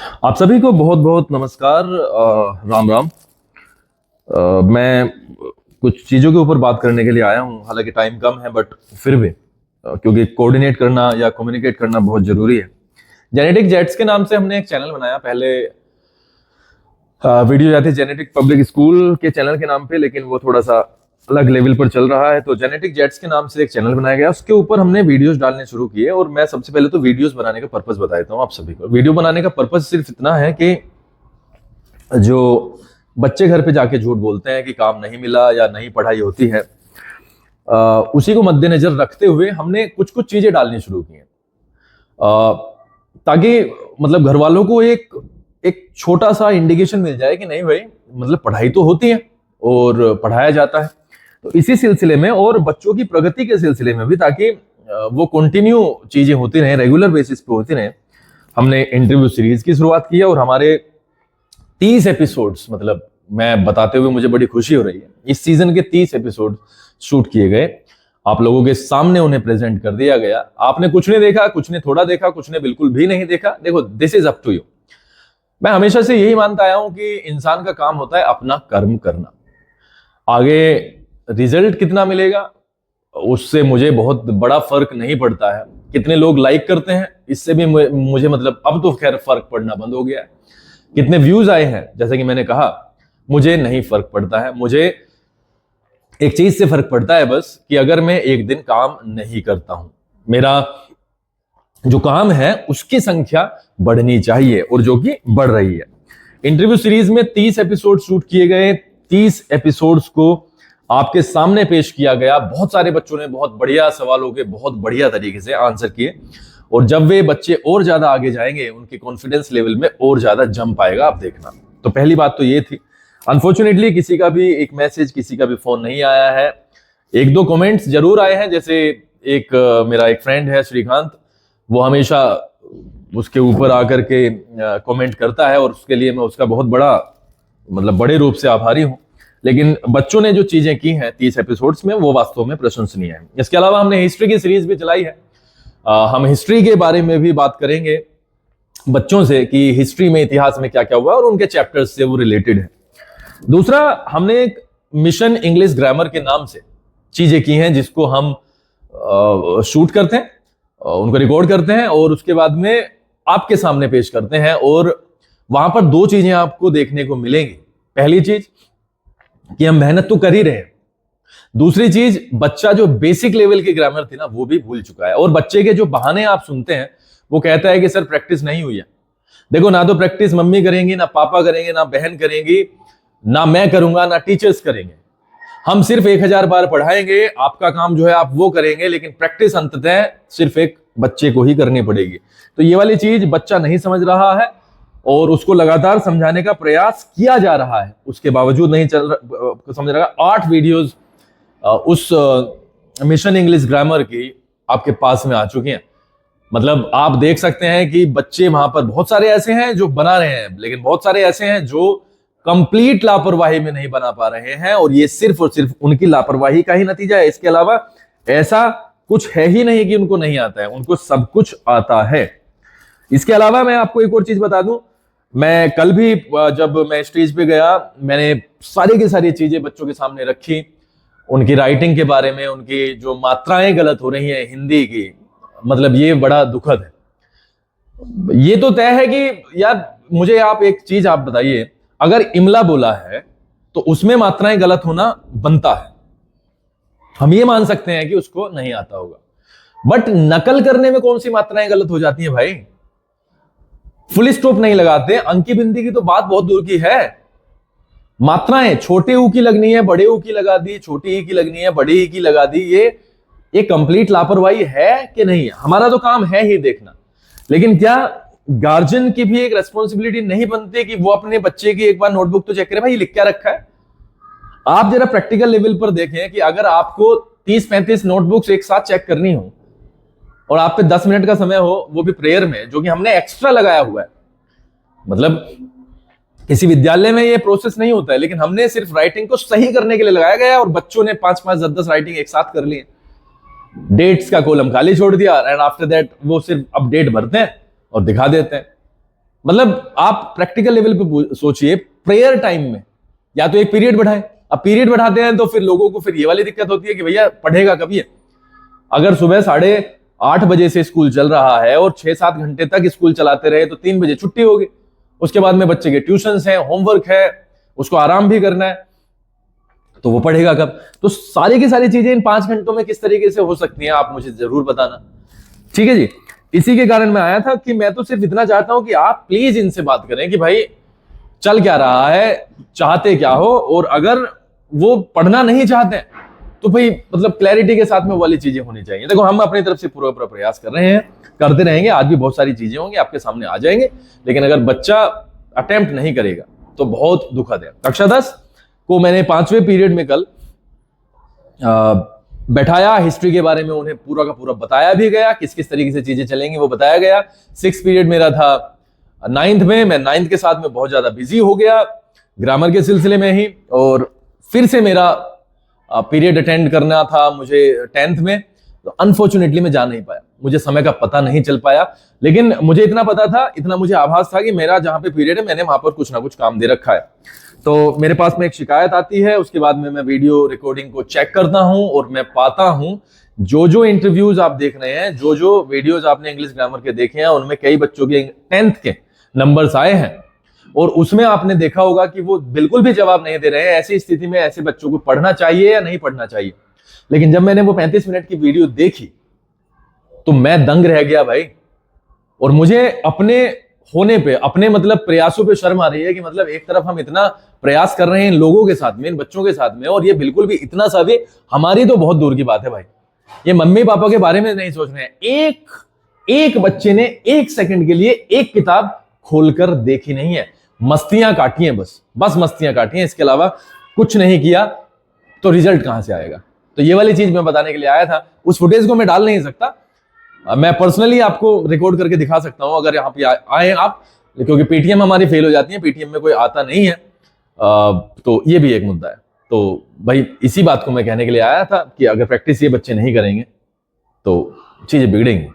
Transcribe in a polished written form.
आप सभी को बहुत बहुत नमस्कार। राम राम। मैं कुछ चीज़ों के ऊपर बात करने के लिए आया हूँ, हालांकि टाइम कम है बट फिर भी क्योंकि कोऑर्डिनेट करना या कम्युनिकेट करना बहुत जरूरी है। जेनेटिक जेट्स के नाम से हमने एक चैनल बनाया। पहले वीडियो जाती जेनेटिक पब्लिक स्कूल के चैनल के नाम पे, लेकिन वो थोड़ा सा अलग लेवल पर चल रहा है, तो जेनेटिक जेट्स के नाम से एक चैनल बनाया गया। उसके ऊपर हमने वीडियोस डालने शुरू किए। और मैं सबसे पहले तो वीडियोस बनाने का पर्पस बता देता हूँ आप सभी को। वीडियो बनाने का पर्पस सिर्फ इतना है कि जो बच्चे घर पे जाके झूठ बोलते हैं कि काम नहीं मिला या नहीं पढ़ाई होती है, उसी को मद्देनजर रखते हुए हमने कुछ कुछ चीजें डालनी शुरू की हैं, ताकि मतलब घर वालों को एक एक छोटा सा इंडिकेशन मिल जाए कि नहीं भाई, मतलब पढ़ाई तो होती है और पढ़ाया जाता है। तो इसी सिलसिले में और बच्चों की प्रगति के सिलसिले में भी, ताकि वो कंटिन्यू चीजें होती रहे, रेगुलर बेसिस पे होती रहे, हमने इंटरव्यू सीरीज की शुरुआत की है। और हमारे 30 एपिसोड्स, मतलब मैं बताते हुए मुझे बड़ी खुशी हो रही है, इस सीजन के 30 एपिसोड शूट किए गए, आप लोगों के सामने उन्हें प्रेजेंट कर दिया गया। आपने कुछ ने देखा, कुछ ने थोड़ा देखा, कुछ ने बिल्कुल भी नहीं देखा। देखो, this is up to you. मैं हमेशा से यही मानता आया हूं कि इंसान का काम होता है अपना कर्म करना। आगे रिजल्ट कितना मिलेगा उससे मुझे बहुत बड़ा फर्क नहीं पड़ता है। कितने लोग लाइक करते हैं इससे भी मुझे मतलब अब तो खैर फर्क पड़ना बंद हो गया है। कितने व्यूज आए हैं, जैसे कि मैंने कहा, मुझे नहीं फर्क पड़ता है। मुझे एक चीज से फर्क पड़ता है बस, कि अगर मैं एक दिन काम नहीं करता हूं, मेरा जो काम है उसकी संख्या बढ़नी चाहिए, और जो कि बढ़ रही है। इंटरव्यू सीरीज में 30 एपिसोड शूट किए गए। 30 एपिसोड्स को आपके सामने पेश किया गया। बहुत सारे बच्चों ने बहुत बढ़िया सवालों के बहुत बढ़िया तरीके से आंसर किए, और जब वे बच्चे और ज्यादा आगे जाएंगे, उनके कॉन्फिडेंस लेवल में और ज्यादा जंप आएगा, आप देखना। तो पहली बात तो ये थी। अनफॉर्चुनेटली किसी का भी एक मैसेज, किसी का भी फोन नहीं आया है। एक दो कमेंट्स जरूर आए हैं, जैसे एक मेरा एक फ्रेंड है श्रीकांत, वो हमेशा उसके ऊपर आकर के कमेंट करता है, और उसके लिए मैं उसका बहुत बड़ा मतलब बड़े रूप से आभारी हूं। लेकिन बच्चों ने जो चीजें की हैं 30 एपिसोड्स में, वो वास्तव में प्रशंसनीय है। इसके अलावा हमने हिस्ट्री की सीरीज भी चलाई है। हम हिस्ट्री के बारे में भी बात करेंगे बच्चों से, कि हिस्ट्री में, इतिहास में क्या क्या हुआ और उनके चैप्टर्स से वो रिलेटेड है। दूसरा, हमने एक मिशन इंग्लिश ग्रामर के नाम से चीजें की हैं, जिसको हम शूट करते हैं, उनको रिकॉर्ड करते हैं, और उसके बाद में आपके सामने पेश करते हैं। और वहां पर दो चीजें आपको देखने को मिलेंगी। पहली चीज कि हम मेहनत तो कर ही रहे हैं। दूसरी चीज, बच्चा जो बेसिक लेवल की ग्रामर थी ना, वो भी भूल चुका है। और बच्चे के जो बहाने आप सुनते हैं, वो कहता है कि सर प्रैक्टिस नहीं हुई है। देखो, ना तो प्रैक्टिस मम्मी करेंगी, ना पापा करेंगे, ना बहन करेंगी, ना मैं करूंगा, ना टीचर्स करेंगे। हम सिर्फ 1000 बार पढ़ाएंगे, आपका काम जो है आप वो करेंगे, लेकिन प्रैक्टिस अंततः सिर्फ एक बच्चे को ही करनी पड़ेगी। तो ये वाली चीज बच्चा नहीं समझ रहा है, और उसको लगातार समझाने का प्रयास किया जा रहा है, उसके बावजूद नहीं समझ रहा। 8 वीडियोस उस मिशन इंग्लिश ग्रामर की आपके पास में आ चुकी हैं। मतलब आप देख सकते हैं कि बच्चे वहां पर बहुत सारे ऐसे हैं जो बना रहे हैं, लेकिन बहुत सारे ऐसे हैं जो कंप्लीट लापरवाही में नहीं बना पा रहे हैं, और ये सिर्फ और सिर्फ उनकी लापरवाही का ही नतीजा है। इसके अलावा ऐसा कुछ है ही नहीं कि उनको नहीं आता है, उनको सब कुछ आता है। इसके अलावा मैं आपको एक और चीज बता दूं, मैं कल भी जब मैं स्टेज पे गया, मैंने सारी की सारी चीजें बच्चों के सामने रखी, उनकी राइटिंग के बारे में, उनकी जो मात्राएं गलत हो रही हैं हिंदी की, मतलब ये बड़ा दुखद है। ये तो तय है कि यार, मुझे आप एक चीज आप बताइए, अगर इमला बोला है तो उसमें मात्राएं गलत होना बनता है। हम ये मान सकते हैं कि उसको नहीं आता होगा, बट नकल करने में कौन सी मात्राएं गलत हो जाती हैं भाई? फुल स्टॉप नहीं लगाते, अंकी बिंदी की तो बात बहुत दूर की है। मात्राएं छोटे ऊ की लगनी है, बड़े ऊ की लगा दी, छोटी ई की लगनी है, बड़ी ई की लगा दी। ये कंप्लीट लापरवाही है कि नहीं है? हमारा तो काम है ही देखना, लेकिन क्या गार्जियन की भी एक रेस्पॉन्सिबिलिटी नहीं बनती कि वो अपने बच्चे की एक बार नोटबुक तो चेक करे, भाई लिख क्या रखा है? आप जरा प्रैक्टिकल लेवल पर देखें कि अगर आपको 30-35 नोटबुक्स एक साथ चेक करनी हो, और आप पे 10 मिनट का समय हो, वो भी प्रेयर में, जो कि हमने एक्स्ट्रा लगाया हुआ है। मतलब किसी विद्यालय में ये प्रोसेस नहीं होता है, लेकिन हमने सिर्फ राइटिंग को सही करने के लिए लगाया गया, और बच्चों ने 5-5, 10-10 राइटिंग एक साथ कर ली। डेट्स का कॉलम खाली छोड़ दिया, एंड आफ्टर दैट वो सिर्फ अब डेट भरते हैं और दिखा देते हैं। मतलब आप प्रैक्टिकल लेवल पे सोचिए, प्रेयर टाइम में या तो एक पीरियड बढ़ाए। अब पीरियड बढ़ाते हैं तो फिर लोगों को फिर ये वाली दिक्कत होती है कि भैया पढ़ेगा कभी है। अगर सुबह 8:30 से स्कूल चल रहा है और 6-7 घंटे तक स्कूल चलाते रहे तो 3 बजे छुट्टी होगी। उसके बाद में बच्चे के ट्यूशंस हैं, होमवर्क है, उसको आराम भी करना है, तो वो पढ़ेगा कब? तो सारी की सारी चीजें इन 5 घंटों में किस तरीके से हो सकती हैं, आप मुझे जरूर बताना। ठीक है जी, इसी के कारण मैं आया था कि मैं तो सिर्फ इतना चाहता हूं कि आप प्लीज इनसे बात करें कि भाई चल क्या रहा है, चाहते क्या हो, और अगर वो पढ़ना नहीं चाहते हैं तो भाई मतलब क्लैरिटी के साथ में वो वाली चीजें होनी चाहिए। देखो हम अपनी तरफ से पूरा प्रयास कर रहे हैं, करते रहेंगे, आज भी बहुत सारी चीजें होंगी आपके सामने आ जाएंगे, लेकिन अगर बच्चा अटेम्प्ट नहीं करेगा तो बहुत दुखद है। कक्षा 10 को मैंने 5वें पीरियड में कल बैठाया, हिस्ट्री के बारे में उन्हें पूरा का पूरा बताया भी गया, किस किस तरीके से चीजें चलेंगी वो बताया गया। 6th पीरियड मेरा था 9th में, मैं 9th के साथ में बहुत ज्यादा बिजी हो गया ग्रामर के सिलसिले में ही, और फिर से मेरा पीरियड अटेंड करना था मुझे 10th में, तो अनफॉर्चुनेटली मैं जा नहीं पाया, मुझे समय का पता नहीं चल पाया। लेकिन मुझे इतना पता था, इतना मुझे आभास था कि मेरा जहां पे पीरियड है मैंने वहां पर कुछ ना कुछ काम दे रखा है। तो मेरे पास में एक शिकायत आती है, उसके बाद में मैं वीडियो रिकॉर्डिंग को चेक करता हूं और मैं पाता हूं जो जो इंटरव्यूज आप देख रहे हैं, जो जो वीडियोज आपने इंग्लिश ग्रामर के देखे हैं, उनमें कई बच्चों के 10th के नंबर्स आए हैं, और उसमें आपने देखा होगा कि वो बिल्कुल भी जवाब नहीं दे रहे हैं। ऐसी स्थिति में ऐसे बच्चों को पढ़ना चाहिए या नहीं पढ़ना चाहिए? लेकिन जब मैंने वो 35 मिनट की वीडियो देखी तो मैं दंग रह गया भाई, और मुझे अपने होने पे, अपने मतलब प्रयासों पे शर्म आ रही है कि मतलब एक तरफ हम इतना प्रयास कर रहे हैं इन लोगों के साथ में, इन बच्चों के साथ में, और ये बिल्कुल भी इतना सा भी, हमारी तो बहुत दूर की बात है भाई, ये मम्मी पापा के बारे में नहीं सोच रहे हैं। एक बच्चे ने 1 सेकंड के लिए एक किताब खोलकर देखी नहीं है, मस्तियां काटी हैं, बस मस्तियां काटी हैं, इसके अलावा कुछ नहीं किया, तो रिजल्ट कहां से आएगा? तो ये वाली चीज मैं बताने के लिए आया था। उस फुटेज को मैं डाल नहीं सकता, मैं पर्सनली आपको रिकॉर्ड करके दिखा सकता हूं अगर यहाँ पे आए आप, क्योंकि पेटीएम हमारी फेल हो जाती है, पेटीएम में कोई आता नहीं है, तो ये भी एक मुद्दा है। तो भाई इसी बात को मैं कहने के लिए आया था कि अगर प्रैक्टिस ये बच्चे नहीं करेंगे तो चीजें बिगड़ेंगी।